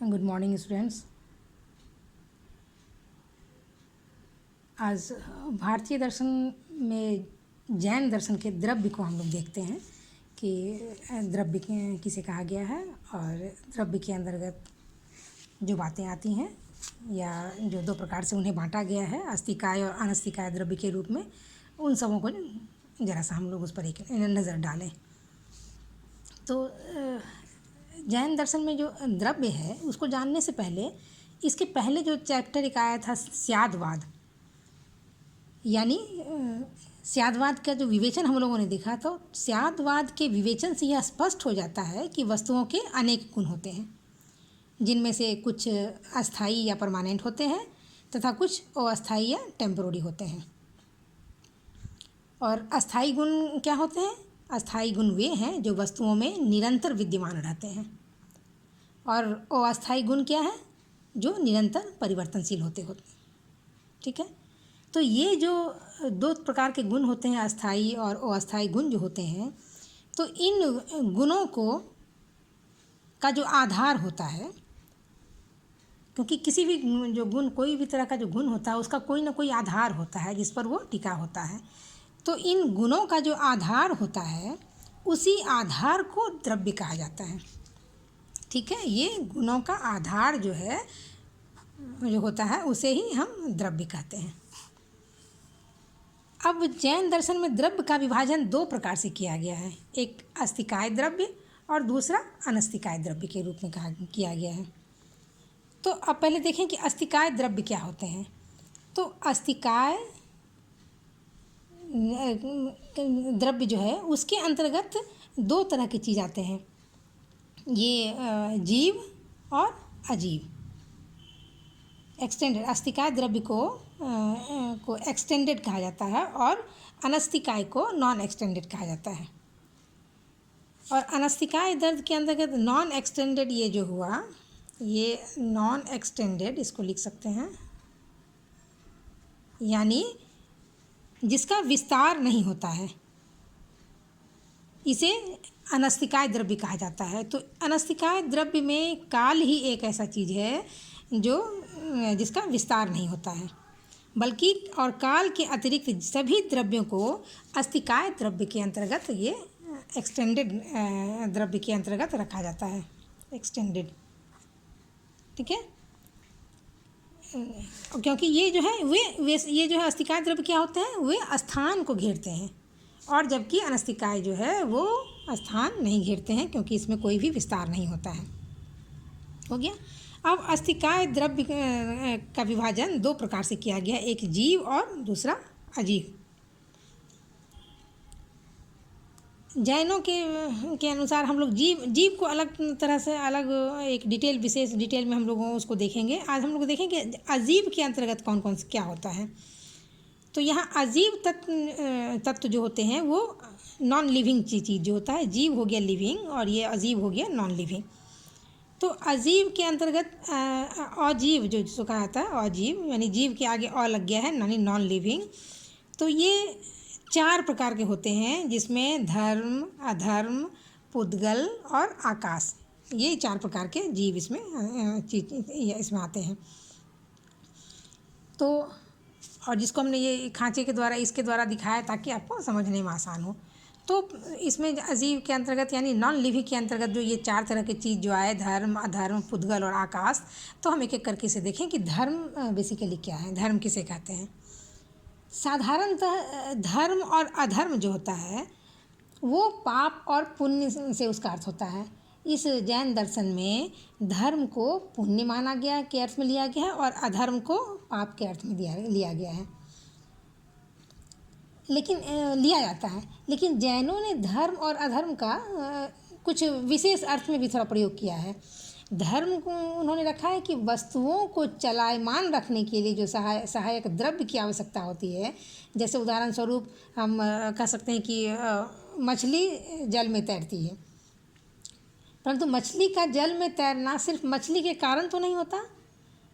Good morning students. आज भारतीय दर्शन में जैन दर्शन के द्रव्य को हम लोग देखते हैं कि द्रव्य किसे कहा गया है और द्रव्य के अंतर्गत जो बातें आती हैं या जो दो प्रकार से उन्हें बांटा गया है, अस्थिकाय और अनस्थिकाय द्रव्य के रूप में, उन सबों को ज़रा सा हम लोग उस पर एक नज़र डालें। तो जैन दर्शन में जो द्रव्य है उसको जानने से पहले इसके पहले जो चैप्टर एक आया था स्यादवाद, यानी स्यादवाद का जो विवेचन हम लोगों ने देखा, तो स्यादवाद के विवेचन से यह स्पष्ट हो जाता है कि वस्तुओं के अनेक गुण होते हैं, जिनमें से कुछ अस्थाई या परमानेंट होते हैं तथा कुछ अस्थाई या टेम्पोररी होते हैं। और अस्थाई गुण क्या होते हैं? अस्थाई गुण वे हैं जो वस्तुओं में निरंतर विद्यमान रहते हैं, और अस्थाई गुण क्या है? जो निरंतर परिवर्तनशील होते हैं। ठीक है, तो ये जो दो प्रकार के गुण होते हैं, अस्थाई और अस्थाई गुण जो होते हैं, तो इन गुणों को का जो आधार होता है, क्योंकि किसी भी जो गुण, कोई भी तरह का जो गुण होता है उसका कोई ना कोई आधार होता है जिस पर वो टिका होता है। तो इन गुणों का जो आधार होता है उसी आधार को द्रव्य कहा जाता है। ठीक है, ये गुणों का आधार जो है, जो होता है, उसे ही हम द्रव्य कहते हैं। अब जैन दर्शन में द्रव्य का विभाजन दो प्रकार से किया गया है, एक अस्थिकाय द्रव्य और दूसरा अनस्थिकाय द्रव्य के रूप में किया गया है। तो अब पहले देखें कि अस्थिकाय द्रव्य क्या होते हैं। तो अस्थिकाय द्रव्य जो है उसके अंतर्गत दो तरह की चीज़ आते हैं, ये जीव और अजीव। एक्सटेंडेड अस्थिकाय द्रव्य को एक्सटेंडेड कहा जाता है और अनस्थिकाय को नॉन एक्सटेंडेड कहा जाता है। और अनस्थिकाय द्रव्य के अंतर्गत नॉन एक्सटेंडेड ये जो हुआ, ये नॉन एक्सटेंडेड, इसको लिख सकते हैं, यानी जिसका विस्तार नहीं होता है, इसे अनस्थिकाय द्रव्य कहा जाता है। तो अनस्थिकाय द्रव्य में काल ही एक ऐसा चीज़ है जो जिसका विस्तार नहीं होता है, बल्कि और काल के अतिरिक्त सभी द्रव्यों को अस्थिकाय द्रव्य के अंतर्गत, ये एक्सटेंडेड द्रव्य के अंतर्गत रखा जाता है, एक्सटेंडेड। ठीक है, क्योंकि ये जो है वे ये जो है अस्थिकाय द्रव्य क्या होते हैं, वे स्थान को घेरते हैं, और जबकि अनस्थिकाय जो है वो स्थान नहीं घेरते हैं, क्योंकि इसमें कोई भी विस्तार नहीं होता है। हो गया। अब अस्थिकाय द्रव्य का विभाजन दो प्रकार से किया गया, एक जीव और दूसरा अजीव। जैनों के अनुसार हम लोग जीव को अलग तरह से, अलग एक विशेष डिटेल में हम लोग उसको देखेंगे। आज हम लोग देखेंगे अजीव के अंतर्गत कौन कौन से क्या होता है। तो यहाँ अजीव तत्व जो होते हैं वो नॉन लिविंग चीज़ जो होता है, जीव हो गया लिविंग और ये अजीव हो गया नॉन लिविंग। तो अजीव के अंतर्गत अजीव जो कहा जाता है, अजीव यानी जीव के आगे अ लग गया है, यानी नॉन लिविंग। तो ये चार प्रकार के होते हैं, जिसमें धर्म, अधर्म, पुद्गल और आकाश, ये चार प्रकार के जीव इसमें आते हैं। तो और जिसको हमने ये खांचे के द्वारा, इसके द्वारा दिखाया ताकि आपको समझने में आसान हो। तो इसमें अजीव के अंतर्गत यानी नॉन लिविंग के अंतर्गत जो ये चार तरह की चीज़ जो आए, धर्म, अधर्म, पुद्गल और आकाश, तो हम एक एक करके इसे देखें कि धर्म बेसिकली क्या है, धर्म किसे कहते हैं। साधारणतः धर्म और अधर्म जो होता है वो पाप और पुण्य से उसका अर्थ होता है। इस जैन दर्शन में धर्म को पुण्य माना गया के अर्थ में लिया गया है और अधर्म को पाप के अर्थ में लिया गया है, लेकिन लिया जाता है। लेकिन जैनों ने धर्म और अधर्म का कुछ विशेष अर्थ में भी थोड़ा प्रयोग किया है। धर्म को उन्होंने रखा है कि वस्तुओं को चलायमान रखने के लिए जो सहायक द्रव्य की आवश्यकता होती है, जैसे उदाहरण स्वरूप हम कह सकते हैं कि मछली जल में तैरती है, परंतु मछली का जल में तैरना सिर्फ मछली के कारण तो नहीं होता,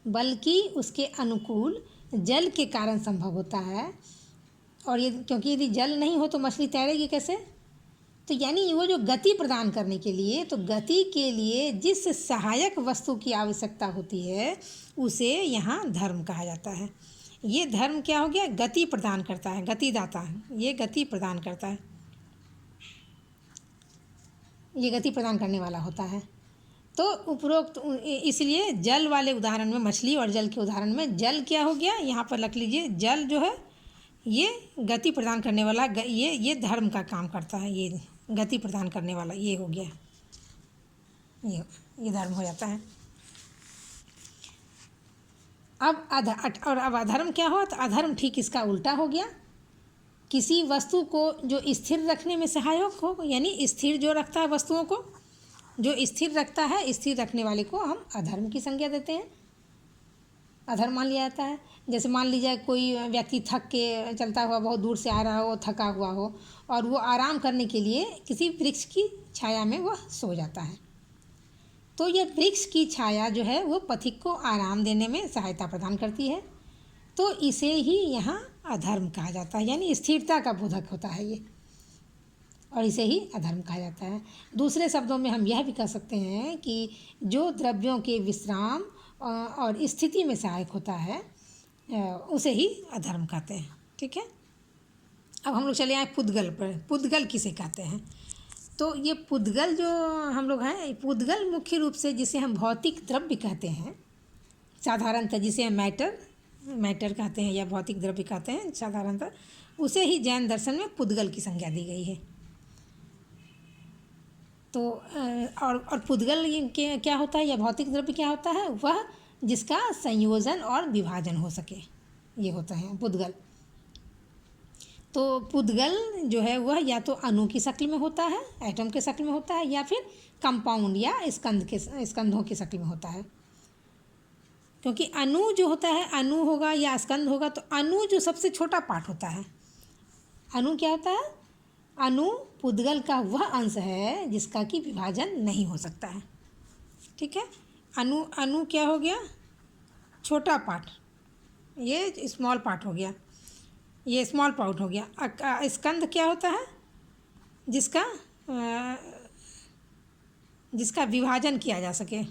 बल्कि उसके अनुकूल जल के कारण संभव होता है। और ये क्योंकि यदि जल नहीं हो तो मछली तैरेगी कैसे? तो यानी वो जो गति प्रदान करने के लिए, तो गति के लिए जिस सहायक वस्तु की आवश्यकता होती है उसे यहाँ धर्म कहा जाता है। ये धर्म क्या हो गया, गति प्रदान करता है, गतिदाता है, ये गति प्रदान करता है, ये गति प्रदान करने वाला होता है। तो उपरोक्त इसलिए जल वाले उदाहरण में, मछली और जल के उदाहरण में, जल क्या हो गया, यहाँ पर लिख लीजिए, जल जो है ये गति प्रदान करने वाला, ये धर्म का काम करता है, ये गति प्रदान करने वाला ये हो गया, ये धर्म हो जाता है। अब अधर्म क्या हुआ, तो अधर्म ठीक इसका उल्टा हो गया। किसी वस्तु को जो स्थिर रखने में सहायक हो, यानी स्थिर जो रखता है वस्तुओं को, जो स्थिर रखता है, स्थिर रखने वाले को हम अधर्म की संज्ञा देते हैं, अधर्म मान लिया जाता है। जैसे मान लीजिए कोई व्यक्ति थक के चलता हुआ बहुत दूर से आ रहा हो, थका हुआ हो, और वो आराम करने के लिए किसी वृक्ष की छाया में वह सो जाता है, तो यह वृक्ष की छाया जो है वो पथिक को आराम देने में सहायता प्रदान करती है, तो इसे ही यहाँ अधर्म कहा जाता है, यानी स्थिरता का बोधक होता है ये, और इसे ही अधर्म कहा जाता है। दूसरे शब्दों में हम यह भी कह सकते हैं कि जो द्रव्यों के विश्राम और स्थिति में सहायक होता है उसे ही अधर्म कहते हैं। ठीक है, अब हम लोग चले आए पुद्गल पर। पुद्गल किसे कहते हैं, तो ये पुद्गल जो हम लोग हैं, पुद्गल मुख्य रूप से जिसे हम भौतिक द्रव्य कहते हैं साधारणतः, जिसे हम मैटर कहते हैं या भौतिक द्रव्य कहते हैं साधारणतः, उसे ही जैन दर्शन में पुद्गल की संज्ञा दी गई है। तो और पुद्गल क्या होता है या भौतिक द्रव्य क्या होता है, वह जिसका संयोजन और विभाजन हो सके, ये होता है पुद्गल। तो पुद्गल जो है वह या तो अणु की शक्ल में होता है, एटम के शक्ल में होता है, या फिर कंपाउंड या स्कंधों की शक्ल में होता है। क्योंकि अणु जो होता है, अणु होगा या स्कंध होगा, तो अणु जो सबसे छोटा पार्ट होता है, अणु क्या होता है, अणु पुद्गल का वह अंश है जिसका कि विभाजन नहीं हो सकता है। ठीक है, अणु क्या हो गया, छोटा पार्ट, ये स्मॉल पार्ट हो गया, ये स्मॉल पार्ट हो गया। स्कंध क्या होता है, जिसका विभाजन किया जा सके।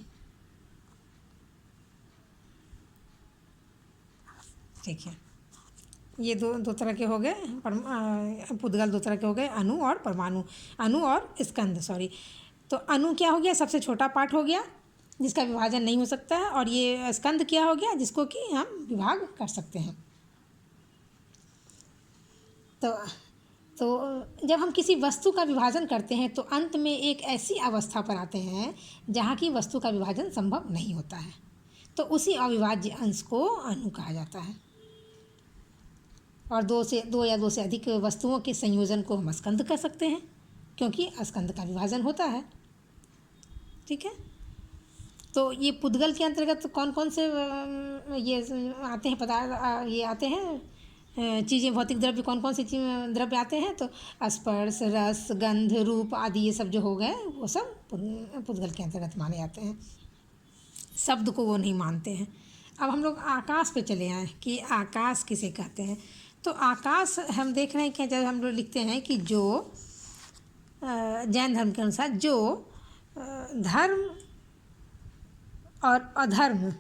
ठीक है, ये दो तरह के हो गए, पुद्गल दो तरह के हो गए, अणु और परमाणु, अणु और स्कंध, सॉरी। तो अणु क्या हो गया, सबसे छोटा पार्ट हो गया जिसका विभाजन नहीं हो सकता है, और ये स्कंध क्या हो गया, जिसको कि हम विभाग कर सकते हैं। तो जब हम किसी वस्तु का विभाजन करते हैं तो अंत में एक ऐसी अवस्था पर आते हैं जहाँ की वस्तु का विभाजन संभव नहीं होता है, तो उसी अविभाज्य अंश को अणु कहा जाता है। और दो या दो से अधिक वस्तुओं के संयोजन को हम स्कंध कर सकते हैं, क्योंकि स्कंध का विभाजन होता है। ठीक है, तो ये पुद्गल के अंतर्गत कौन कौन से ये आते हैं पदार्थ, ये आते हैं चीज़ें, भौतिक द्रव्य कौन कौन से द्रव्य आते हैं, तो स्पर्श, रस, गंध, रूप आदि ये सब जो हो गए वो सब पुद्गल के अंतर्गत माने जाते हैं, शब्द को वो नहीं मानते हैं। अब हम लोग आकाश पे चले आए कि आकाश किसे कहते हैं। तो आकाश हम देख रहे हैं कि जब हम लोग लिखते हैं कि जो जैन धर्म के अनुसार जो धर्म और अधर्म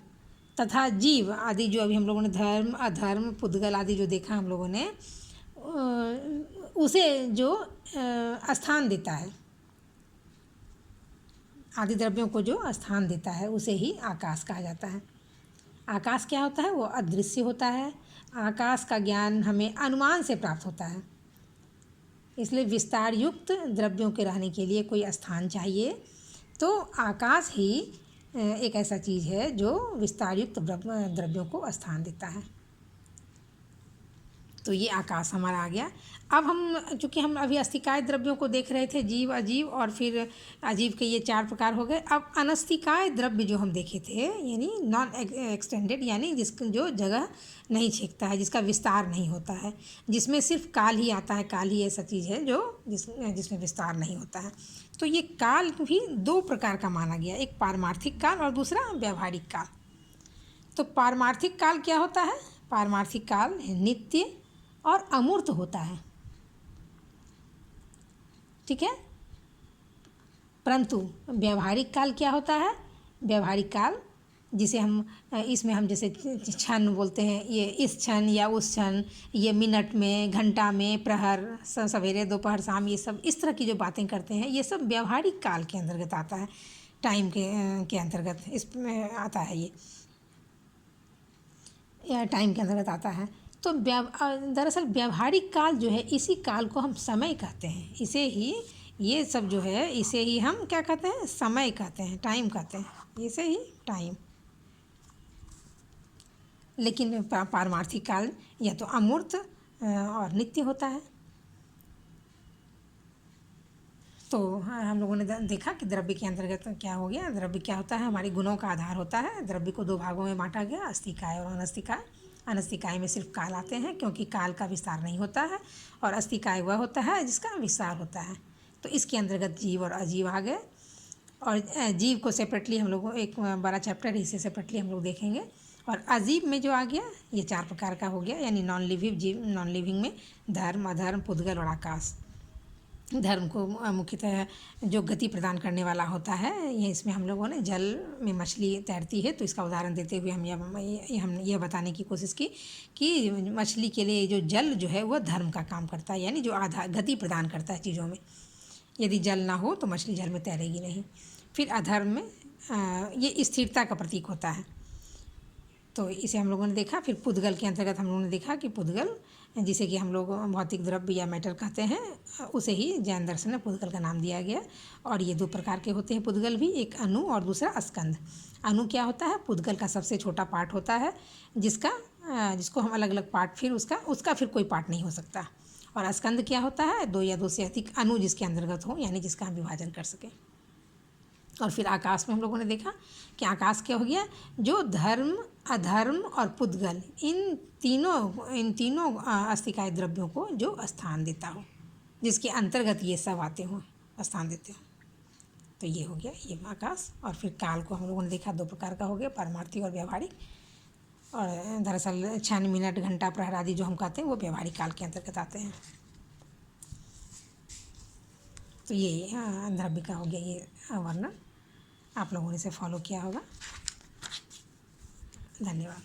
तथा जीव आदि, जो अभी हम लोगों ने धर्म, अधर्म, पुद्गल आदि जो देखा हम लोगों ने, उसे जो स्थान देता है, आदि द्रव्यों को जो स्थान देता है उसे ही आकाश कहा जाता है। आकाश क्या होता है, वो अदृश्य होता है। आकाश का ज्ञान हमें अनुमान से प्राप्त होता है, इसलिए विस्तार युक्त द्रव्यों के रहने के लिए कोई स्थान चाहिए, तो आकाश ही एक ऐसा चीज़ है जो विस्तार युक्त द्रव्यों को स्थान देता है। तो ये आकाश हमारा आ गया। अब हम चूँकि हम अभी अस्थिकाय द्रव्यों को देख रहे थे, जीव, अजीव, और फिर अजीव के ये 4 प्रकार हो गए। अब अनस्थिकाय द्रव्य जो हम देखे थे, यानी नॉन एक्सटेंडेड, यानी जो जगह नहीं छेकता है, जिसका विस्तार नहीं होता है, जिसमें सिर्फ काल ही आता है। काल ही ऐसा चीज़ है जो जिसमें विस्तार नहीं होता है। तो ये काल भी 2 प्रकार का माना गया, एक पारमार्थिक काल और दूसरा व्यावहारिक काल। तो पारमार्थिक काल क्या होता है, पारमार्थिक काल नित्य और अमूर्त होता है। ठीक है, परंतु व्यवहारिक काल क्या होता है? व्यवहारिक काल जिसे हम इसमें हम जैसे क्षण बोलते हैं, ये इस क्षण या उस क्षण, ये मिनट में, घंटा में, प्रहर, सवेरे दोपहर शाम, ये सब इस तरह की जो बातें करते हैं ये सब व्यवहारिक काल के अंतर्गत आता है। टाइम के अंतर्गत इसमें आता है ये, या टाइम के अंतर्गत आता है। तो दरअसल व्यवहारिक काल जो है इसी काल को हम समय कहते हैं। इसे ही ये सब जो है इसे ही हम क्या कहते हैं? समय कहते हैं, टाइम कहते हैं, इसे ही टाइम। लेकिन पारमार्थिक काल या तो अमूर्त और नित्य होता है। तो हम लोगों ने देखा कि द्रव्य के अंतर्गत क्या हो गया। द्रव्य क्या होता है? हमारे गुणों का आधार होता है। द्रव्य को दो भागों में बांटा गया, अस्थिकाय और अनस्थिकाय। अनस्थिकाय में सिर्फ काल आते हैं क्योंकि काल का विस्तार नहीं होता है, और अस्थिकाय वह होता है जिसका विस्तार होता है। तो इसके अंतर्गत जीव और अजीव आ गए, और जीव को सेपरेटली हम लोग एक बड़ा चैप्टर इसे सेपरेटली हम लोग देखेंगे। और अजीब में जो आ गया ये 4 प्रकार का हो गया, यानी नॉन लिविंग जीव। नॉन लिविंग में धर्म, अधर्म, पुद्गल और आकाश। धर्म को मुख्यतः जो गति प्रदान करने वाला होता है, ये इसमें हम लोगों ने जल में मछली तैरती है तो इसका उदाहरण देते हुए हम यह बताने की कोशिश की कि मछली के लिए जो जल जो है वह धर्म का काम करता है, यानी जो आधार गति प्रदान करता है चीज़ों में। यदि जल ना हो तो मछली जल में तैरेगी नहीं। फिर अधर्म में ये स्थिरता का प्रतीक होता है, तो इसे हम लोगों ने देखा। फिर पुद्गल के अंतर्गत हम लोगों ने देखा कि पुद्गल जिसे कि हम लोग भौतिक द्रव्य या मैटर कहते हैं, उसे ही जैन दर्शन में पुद्गल का नाम दिया गया। और ये 2 प्रकार के होते हैं पुद्गल भी, एक अणु और दूसरा स्कंद। अणु क्या होता है? पुद्गल का सबसे छोटा पार्ट होता है जिसको हम अलग अलग पार्ट फिर उसका फिर कोई पार्ट नहीं हो सकता। और स्कंद क्या होता है? 2 या 2 से अधिक अणु जिसके अंतर्गत हो, यानी जिसका हम विभाजन कर सकें। और फिर आकाश में हम लोगों ने देखा कि आकाश क्या हो गया? जो धर्म, अधर्म और पुद्गल इन तीनों अस्थिकाय द्रव्यों को जो स्थान देता हो, जिसके अंतर्गत ये सब आते हों, स्थान देते हो, तो ये हो गया ये आकाश। और फिर काल को हम लोगों ने देखा 2 प्रकार का हो गया, पारमार्थिक और व्यवहारिक। और दरअसल क्षण, मिनट, घंटा, प्रहर आदि जो हम कहते हैं वो व्यवहारिक काल के अंतर्गत आते हैं। तो ये द्रव्य का हो गया ये वर्णन। आप लोगों ने इसे फॉलो किया होगा। धन्यवाद।